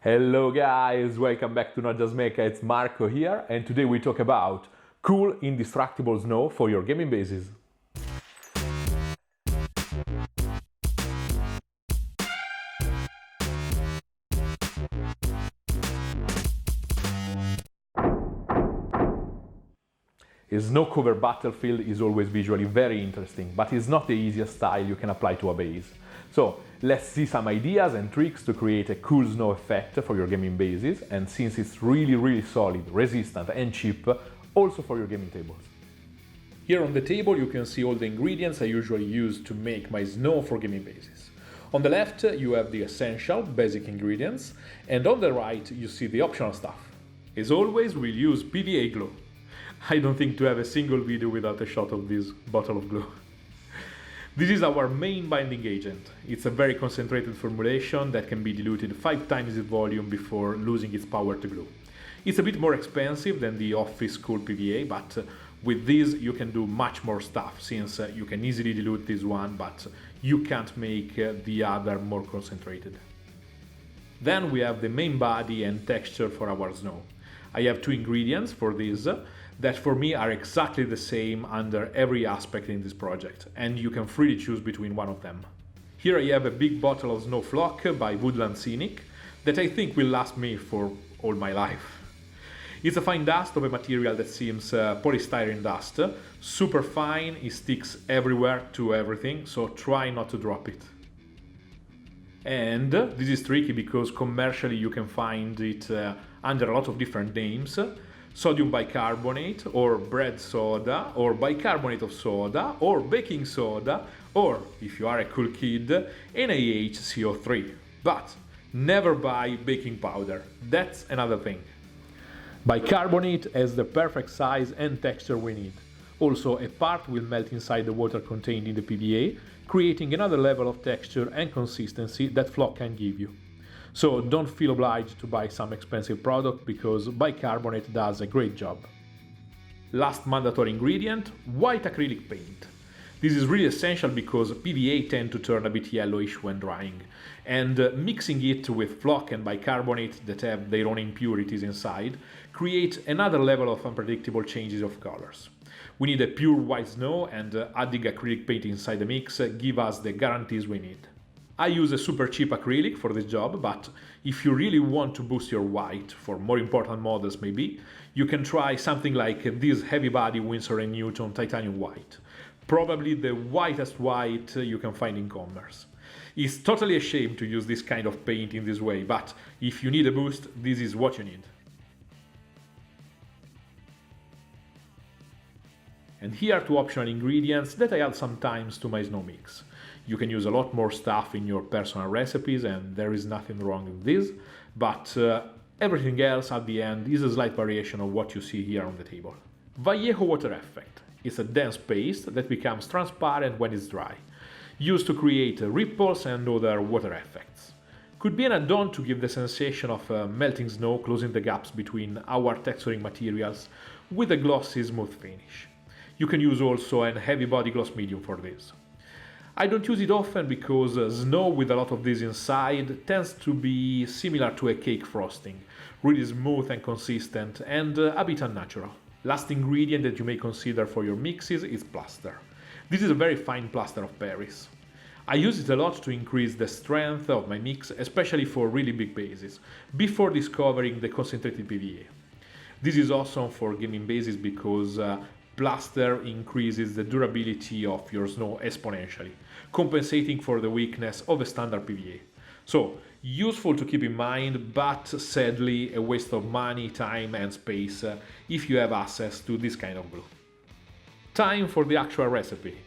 Hello guys, welcome back to Not Just Mecha, it's Marco here, and today we talk about cool, indestructible snow for your gaming bases. A snow-covered battlefield is always visually very interesting, but it's not the easiest style you can apply to a base. So let's see some ideas and tricks to create a cool snow effect for your gaming bases, and since it's really solid, resistant and cheap, also for your gaming tables. Here on the table you can see all the ingredients I usually use to make my snow for gaming bases. On the left you have the essential, basic ingredients, and on the right you see the optional stuff. As always, we'll use PVA glue. I don't think to have a single video without a shot of this bottle of glue. This is our main binding agent. It's a very concentrated formulation that can be diluted 5 times its volume before losing its power to glue. It's a bit more expensive than the office school PVA, but with this you can do much more stuff, since you can easily dilute this one, but you can't make the other more concentrated. Then we have the main body and texture for our snow. I have 2 ingredients for this that for me are exactly the same under every aspect in this project, and you can freely choose between one of them. Here I have a big bottle of Snow Flock by Woodland Scenic that I think will last me for all my life. It's a fine dust of a material that seems polystyrene dust, super fine, it sticks everywhere to everything, so try not to drop it. And this is tricky because commercially you can find it under a lot of different names: sodium bicarbonate, or bread soda, or bicarbonate of soda, or baking soda, or, if you are a cool kid, NaHCO3. But never buy baking powder, that's another thing. Bicarbonate has the perfect size and texture we need. Also, a part will melt inside the water contained in the PVA, creating another level of texture and consistency that flock can give you. So don't feel obliged to buy some expensive product, because bicarbonate does a great job. Last mandatory ingredient, white acrylic paint. This is really essential because PVA tend to turn a bit yellowish when drying, and mixing it with flock and bicarbonate that have their own impurities inside create another level of unpredictable changes of colors. We need a pure white snow, and adding acrylic paint inside the mix give us the guarantees we need. I use a super cheap acrylic for this job, but if you really want to boost your white, for more important models maybe, you can try something like this heavy body Winsor & Newton titanium white. Probably the whitest white you can find in commerce. It's totally a shame to use this kind of paint in this way, but if you need a boost, this is what you need. And here are 2 optional ingredients that I add sometimes to my snow mix. You can use a lot more stuff in your personal recipes, and there is nothing wrong with this, but everything else at the end is a slight variation of what you see here on the table. Vallejo water effect. It's a dense paste that becomes transparent when it's dry, used to create ripples and other water effects. Could be an add-on to give the sensation of melting snow, closing the gaps between our texturing materials with a glossy, smooth finish. You can use also a heavy body gloss medium for this. I don't use it often because snow with a lot of this inside tends to be similar to a cake frosting, really smooth and consistent, and a bit unnatural. Last ingredient that you may consider for your mixes is plaster. This is a very fine plaster of Paris. I use it a lot to increase the strength of my mix, especially for really big bases, before discovering the concentrated PVA. This is awesome for gaming bases because plaster increases the durability of your snow exponentially, compensating for the weakness of a standard PVA. So, useful to keep in mind, but sadly a waste of money, time and space if you have access to this kind of glue. Time for the actual recipe.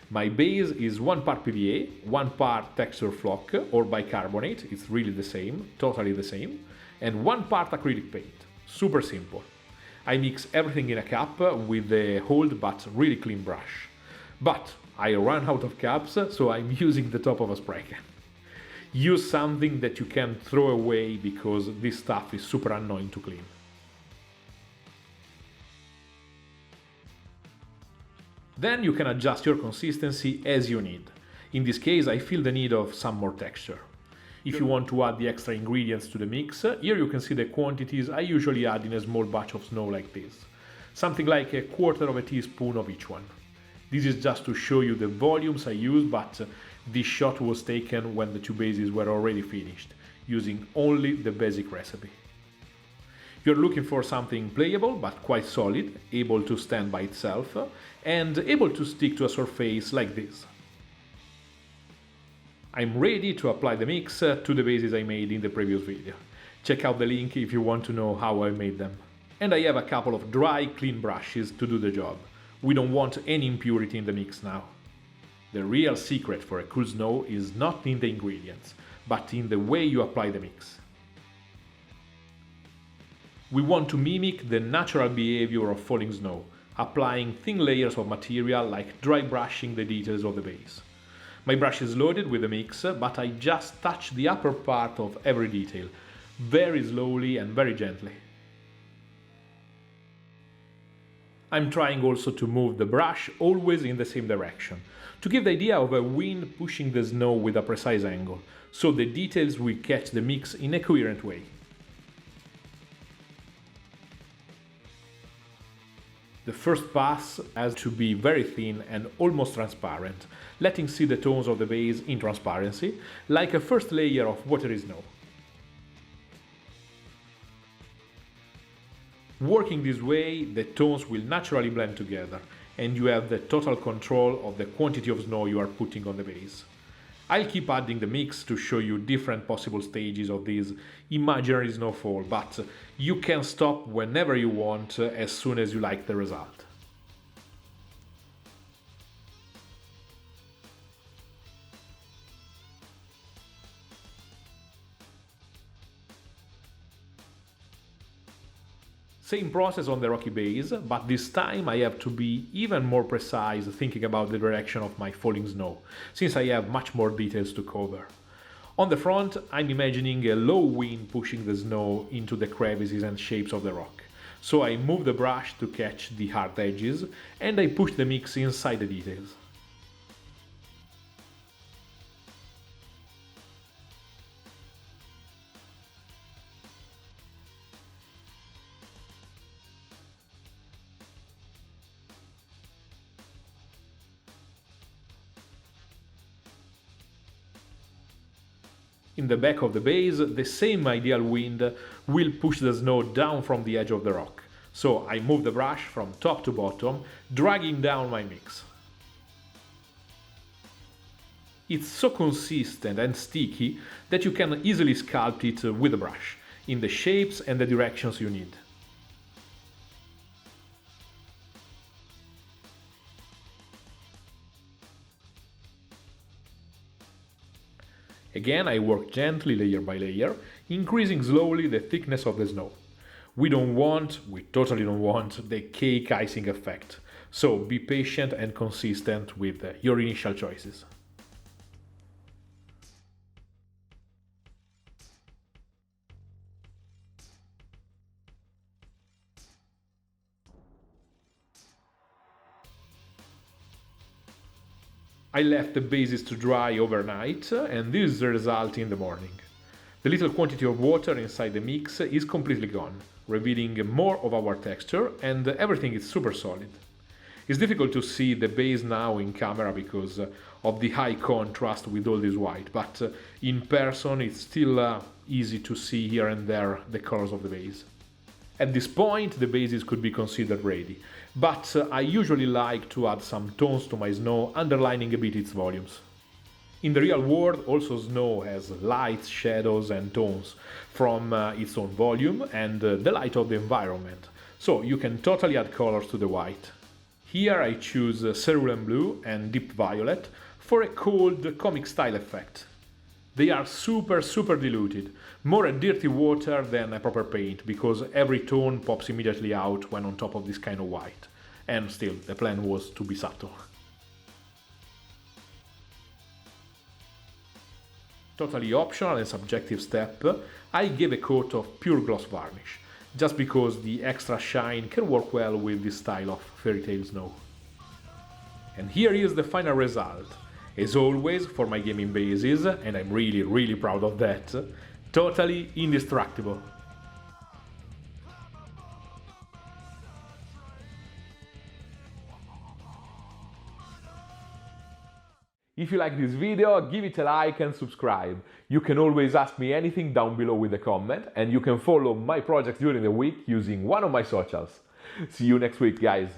My base is 1 part PVA, 1 part texture flock or bicarbonate, it's really the same, totally the same, and 1 part acrylic paint. Super simple. I mix everything in a cup with a old but really clean brush. But I ran out of cups, so I'm using the top of a spray can. Use something that you can throw away because this stuff is super annoying to clean. Then you can adjust your consistency as you need. In this case I feel the need of some more texture. If you want to add the extra ingredients to the mix, here you can see the quantities I usually add in a small batch of snow like this. Something like 1/4 of a teaspoon of each one. This is just to show you the volumes I use, but this shot was taken when the two bases were already finished, using only the basic recipe. If you're looking for something playable but quite solid, able to stand by itself, and able to stick to a surface like this. I'm ready to apply the mix to the bases I made in the previous video. Check out the link if you want to know how I made them. And I have a couple of dry, clean brushes to do the job. We don't want any impurity in the mix now. The real secret for a cool snow is not in the ingredients, but in the way you apply the mix. We want to mimic the natural behavior of falling snow, applying thin layers of material like dry brushing the details of the base. My brush is loaded with the mix, but I just touch the upper part of every detail, very slowly and very gently. I'm trying also to move the brush always in the same direction, to give the idea of a wind pushing the snow with a precise angle, so the details will catch the mix in a coherent way. The first pass has to be very thin and almost transparent, letting see the tones of the base in transparency, like a first layer of watery snow. Working this way, the tones will naturally blend together, and you have the total control of the quantity of snow you are putting on the base. I'll keep adding the mix to show you different possible stages of this imaginary snowfall, but you can stop whenever you want as soon as you like the result. Same process on the rocky base, but this time I have to be even more precise thinking about the direction of my falling snow, since I have much more details to cover. On the front, I'm imagining a low wind pushing the snow into the crevices and shapes of the rock. So I move the brush to catch the hard edges, and I push the mix inside the details. In the back of the base, the same ideal wind will push the snow down from the edge of the rock. So I move the brush from top to bottom, dragging down my mix. It's so consistent and sticky that you can easily sculpt it with the brush, in the shapes and the directions you need. Again, I work gently layer by layer, increasing slowly the thickness of the snow. We totally don't want the cake icing effect, so be patient and consistent with your initial choices. I left the bases to dry overnight, and this is the result in the morning. The little quantity of water inside the mix is completely gone, revealing more of our texture, and everything is super solid. It's difficult to see the base now in camera because of the high contrast with all this white, but in person it's still easy to see here and there the colors of the base. At this point, the bases could be considered ready, but I usually like to add some tones to my snow, underlining a bit its volumes. In the real world, also snow has lights, shadows and tones from its own volume and the light of the environment, so you can totally add colors to the white. Here I choose cerulean blue and deep violet for a cold comic style effect. They are super diluted, more a dirty water than a proper paint, because every tone pops immediately out when on top of this kind of white. And still, the plan was to be subtle. Totally optional and subjective step, I gave a coat of pure gloss varnish, just because the extra shine can work well with this style of fairy tale snow. And here is the final result. As always, for my gaming bases, and I'm really proud of that, totally indestructible. If you like this video, give it a like and subscribe. You can always ask me anything down below with a comment, and you can follow my projects during the week using one of my socials. See you next week, guys.